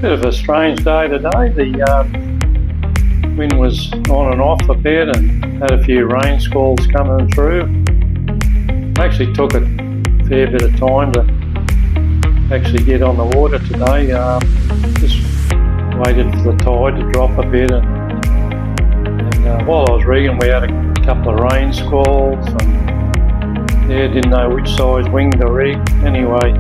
Bit of a strange day today. The wind was on and off a bit and had a few rain squalls coming through. Actually took a fair bit of time to actually get on the water today. Just waited for the tide to drop a bit, and while I was rigging we had a couple of rain squalls and didn't know which size wing to rig. Anyway,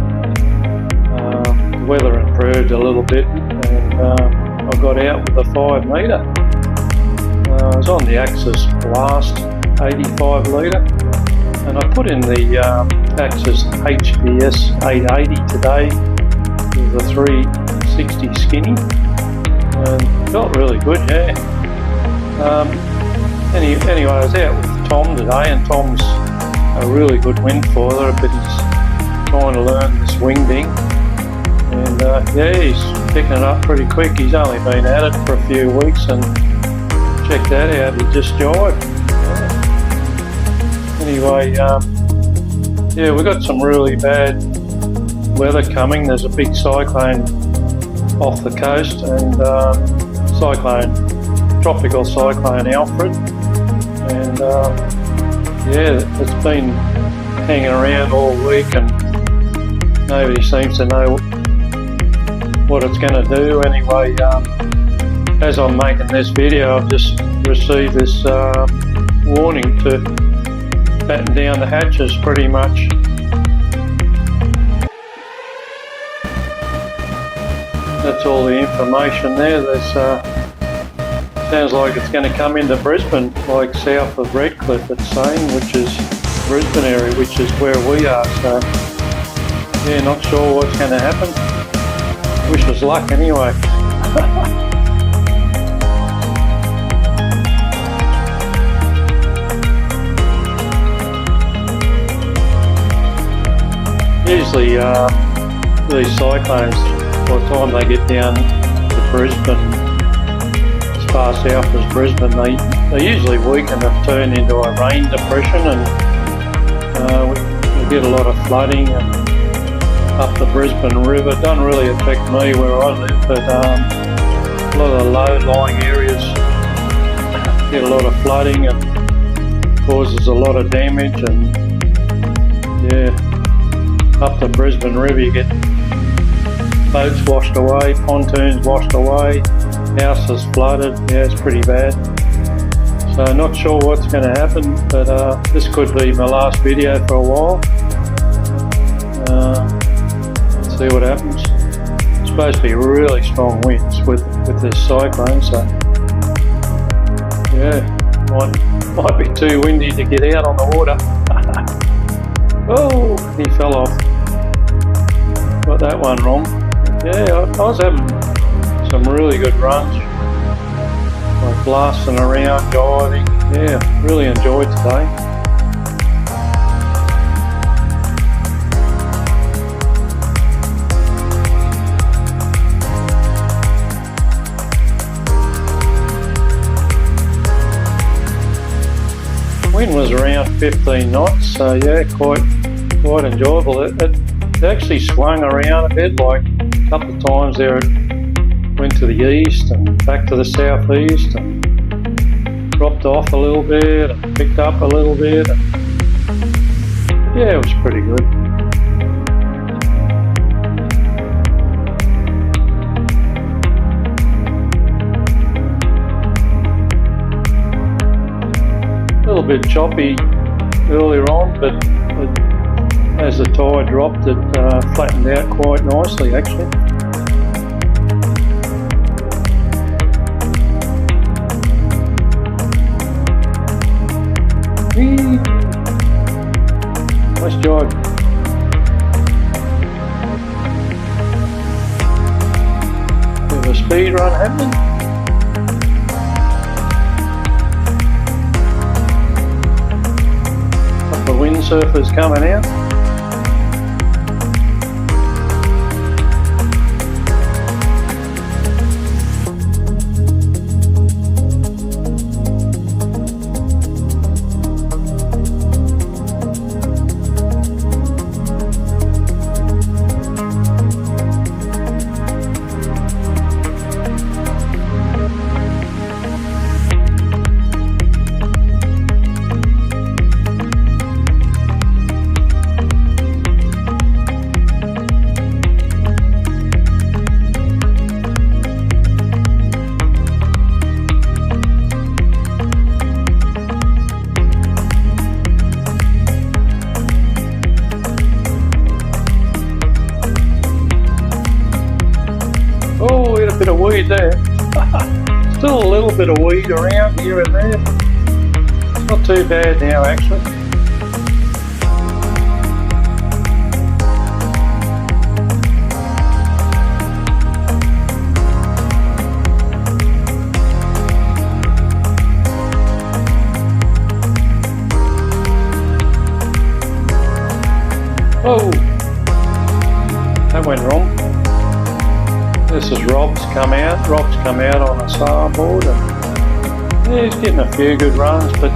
the weather improved a little bit and I got out with a 5 metre. I was on the Axis Blast 85 litre, and I put in the Axis HVS 880 today with a 360 skinny, and felt really good, yeah. Anyway, I was out with Tom today, and Tom's a really good windfoiler, but he's trying to learn this Wingding, and he's picking it up pretty quick. He's only been at it for a few weeks, and check that out, he just jived. Anyway, we got some really bad weather coming. There's a big cyclone off the coast, and tropical cyclone Alfred, and it's been hanging around all week and nobody seems to know what it's going to do. Anyway, as I'm making this video, I've just received this warning to batten down the hatches pretty much. That's all the information there. There's sounds like it's going to come into Brisbane, like south of Redcliffe it's saying, which is Brisbane area, which is where we are. So not sure what's going to happen. Wish us luck anyway. Usually these cyclones, by the time they get down to Brisbane, as far south as Brisbane, they usually weaken and turn into a rain depression, and we get a lot of flooding and up the Brisbane River. It doesn't really affect me where I live, but a lot of the low-lying areas get a lot of flooding and causes a lot of damage, and up the Brisbane River you get boats washed away, pontoons washed away, houses flooded. It's pretty bad. So not sure what's going to happen, but this could be my last video for a while. Let's see what happens. It's supposed to be really strong winds with this cyclone, so might be too windy to get out on the water. Oh, he fell off. Got that one wrong. I was having some really good runs, like blasting around, diving. Really enjoyed today. Wind was around 15 knots, so quite enjoyable. It actually swung around a bit, like a couple of times there it went to the east and back to the southeast and dropped off a little bit and picked up a little bit. It was pretty good. A little bit choppy earlier on, but as the tide dropped, it flattened out quite nicely actually. Nice job. Bit of a speed run happening. Couple of windsurfers coming out. bit of weed there. Still a little bit of weed around here and there. It's not too bad now actually. Oh, that went wrong. This is Rob's come out. Rob's come out on a starboard and yeah, he's getting a few good runs, but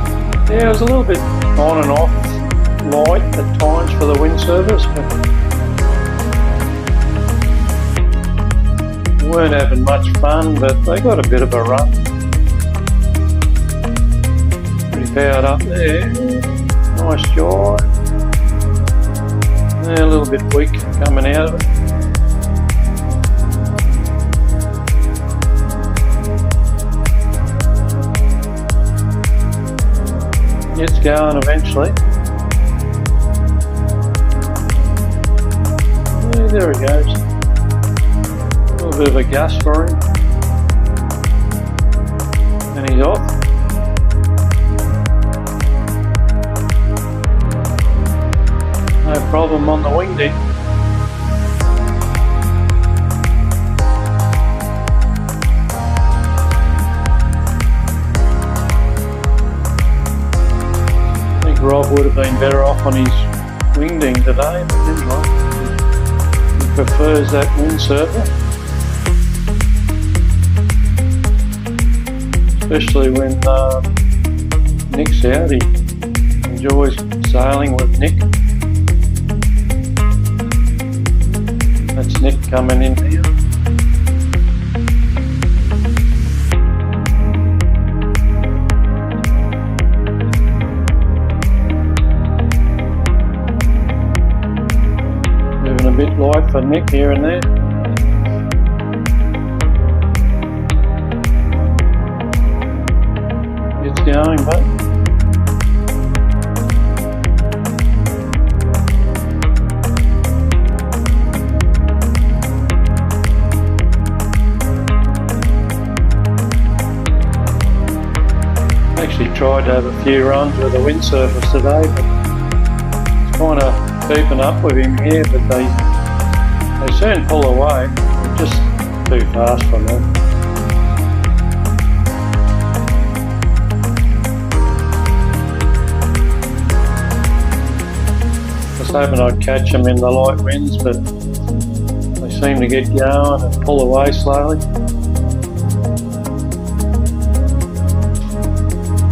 yeah, it was a little bit on and off light at times for the wind service, but weren't having much fun, but they got a bit of a run. Pretty powered up there. Nice jaw. Yeah, a little bit weak coming out of it. It's going eventually. Yeah, there he goes. A little bit of a gust for him. And he's off. No problem on the Wingding. I think Rob would have been better off on his Wingding today, but anyway, he prefers that windsurfer. Especially when Nick's out, he enjoys sailing with Nick. That's Nick coming in here. Moving a bit light for Nick here and there. It's going, but actually tried to have a few runs with the windsurfers today, but it's kind of keeping up with him here, but they soon pull away. They're just too fast for them. I was hoping I'd catch them in the light winds, but they seem to get going and pull away slowly.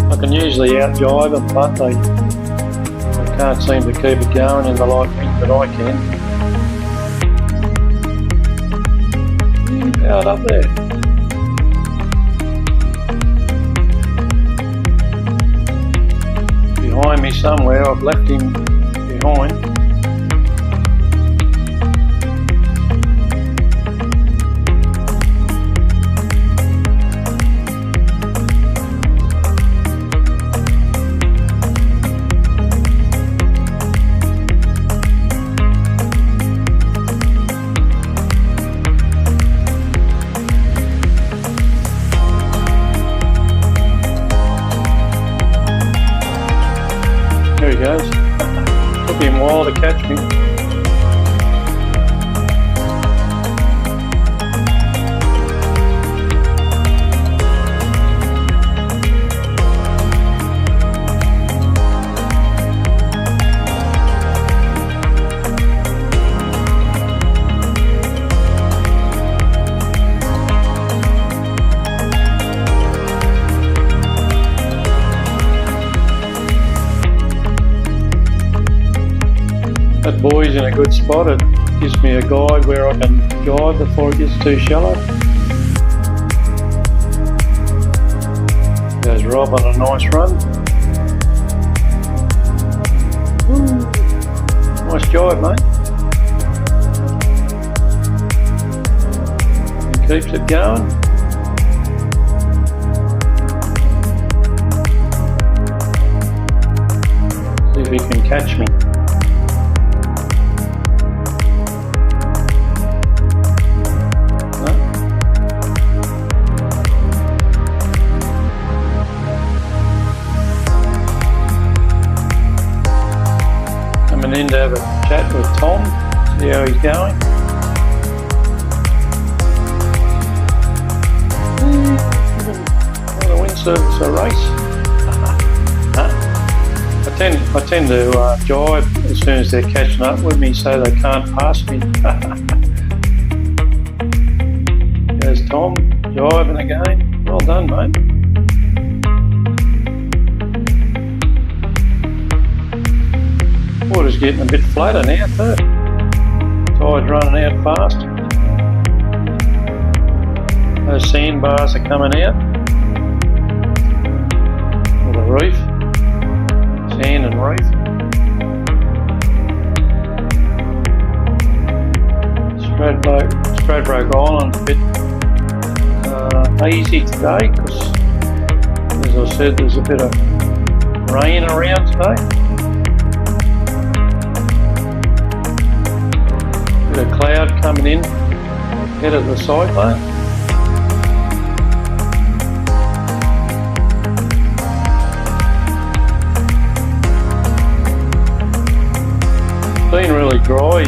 I can usually out-jive them, but they can't seem to keep it going in the light wind that I can. Out up there. Behind me somewhere, I've left him behind. There he goes. Took him a while to catch me. That buoy's in a good spot. It gives me a guide where I can jibe before it gets too shallow. There's Rob on a nice run. Ooh, nice jibe, mate. And keeps it going. See if he can catch me. Tom, see how he's going. The windsurfers a race. I tend to jibe as soon as they're catching up with me so they can't pass me. There's Tom, jibing again. Well done, mate. Water's getting a bit flatter now too. Tide's running out fast. Those sandbars are coming out. Or the reef. Sand and reef. Stradbroke Island's a bit hazy today because, as I said, there's a bit of rain around today. Bit of cloud coming in ahead of the cyclone. It's been really dry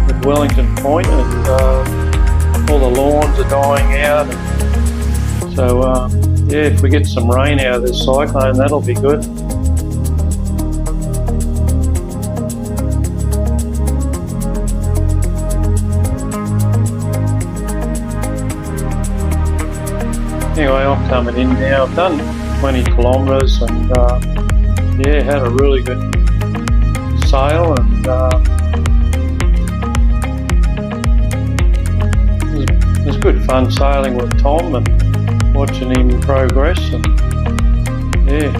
at Wellington Point, and all the lawns are dying out. So yeah, if we get some rain out of this cyclone, that'll be good. Anyway, I'm coming in now. I've done 20 kilometres and yeah, had a really good sail, and it was good fun sailing with Tom and watching him progress, and yeah,